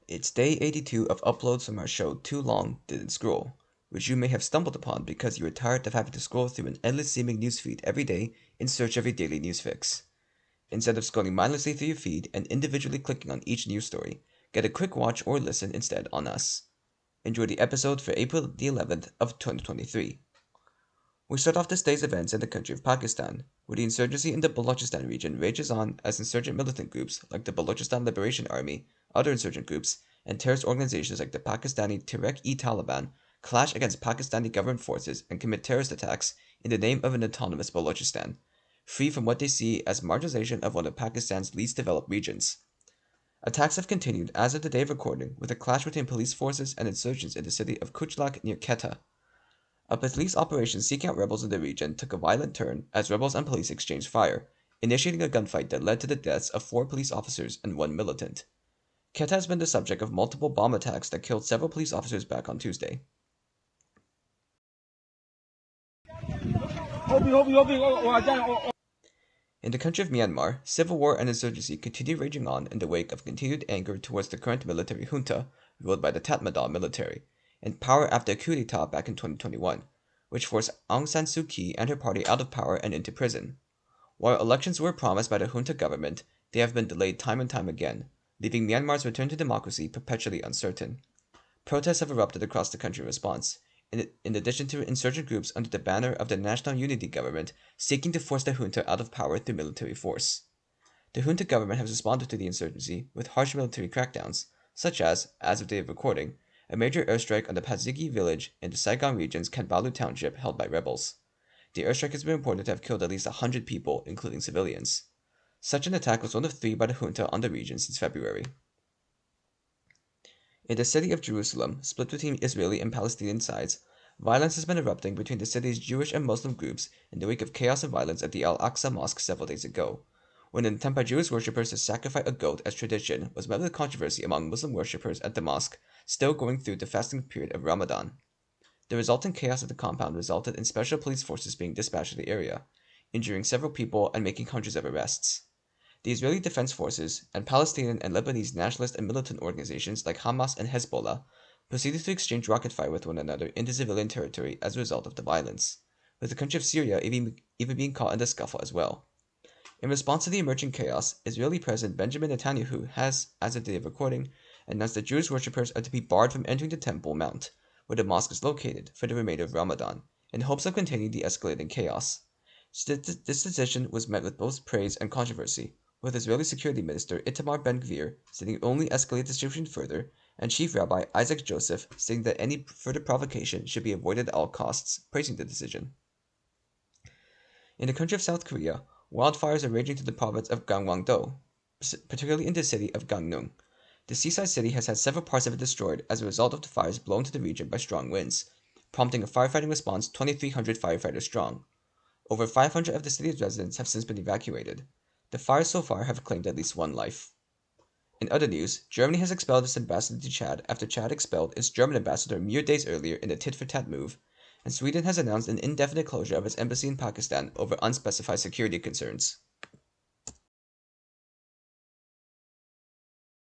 It's day 82 of uploads from our show Too Long Didn't Scroll, which you may have stumbled upon because you were tired of having to scroll through an endless seeming newsfeed every day in search of your daily news fix. Instead of scrolling mindlessly through your feed and individually clicking on each news story, get a quick watch or listen instead on us. Enjoy the episode for April the 11th of 2023. We start off this day's events in the country of Pakistan, where the insurgency in the Balochistan region rages on as insurgent militant groups like the Balochistan Liberation Army, other insurgent groups, and terrorist organizations like the Pakistani Tehreek-e-Taliban clash against Pakistani government forces and commit terrorist attacks in the name of an autonomous Balochistan, free from what they see as marginalization of one of Pakistan's least developed regions. Attacks have continued as of the day of recording, with a clash between police forces and insurgents in the city of Kuchlak near Quetta. A police operation seeking out rebels in the region took a violent turn as rebels and police exchanged fire, initiating a gunfight that led to the deaths of 4 police officers and 1 militant. Quetta has been the subject of multiple bomb attacks that killed several police officers back on Tuesday. In the country of Myanmar, civil war and insurgency continue raging on in the wake of continued anger towards the current military junta, ruled by the Tatmadaw military, in power after a coup d'etat back in 2021, which forced Aung San Suu Kyi and her party out of power and into prison. While elections were promised by the junta government, they have been delayed time and time again, leaving Myanmar's return to democracy perpetually uncertain. Protests have erupted across the country in response, in addition to insurgent groups under the banner of the National Unity Government seeking to force the junta out of power through military force. The junta government has responded to the insurgency with harsh military crackdowns, such as of the day of recording, a major airstrike on the Pazigi village in the Sagaing region's Kanbalu township held by rebels. The airstrike has been reported to have killed at least 100 people, including civilians. Such an attack was one of 3 by the junta on the region since February. In the city of Jerusalem, split between Israeli and Palestinian sides, violence has been erupting between the city's Jewish and Muslim groups in the wake of chaos and violence at the al-Aqsa mosque several days ago, when an attempt by Jewish worshippers to sacrifice a goat as tradition was met with controversy among Muslim worshippers at the mosque still going through the fasting period of Ramadan. The resultant chaos at the compound resulted in special police forces being dispatched to the area, injuring several people and making hundreds of arrests. The Israeli Defense Forces and Palestinian and Lebanese nationalist and militant organizations like Hamas and Hezbollah proceeded to exchange rocket fire with one another into civilian territory as a result of the violence, with the country of Syria even being caught in the scuffle as well. In response to the emerging chaos, Israeli President Benjamin Netanyahu has, as of the day of recording, announced that Jewish worshippers are to be barred from entering the Temple Mount, where the mosque is located, for the remainder of Ramadan, in hopes of containing the escalating chaos. This decision was met with both praise and controversy, with Israeli Security Minister Itamar Ben-Gvir stating only escalate the situation further, and Chief Rabbi Isaac Joseph stating that any further provocation should be avoided at all costs, praising the decision. In the country of South Korea, wildfires are raging through the province of Gangwon-do, particularly in the city of Gangneung. The seaside city has had several parts of it destroyed as a result of the fires blown to the region by strong winds, prompting a firefighting response 2,300 firefighters strong. Over 500 of the city's residents have since been evacuated. The fires so far have claimed at least 1 life. In other news, Germany has expelled its ambassador to Chad after Chad expelled its German ambassador mere days earlier in a tit-for-tat move, and Sweden has announced an indefinite closure of its embassy in Pakistan over unspecified security concerns.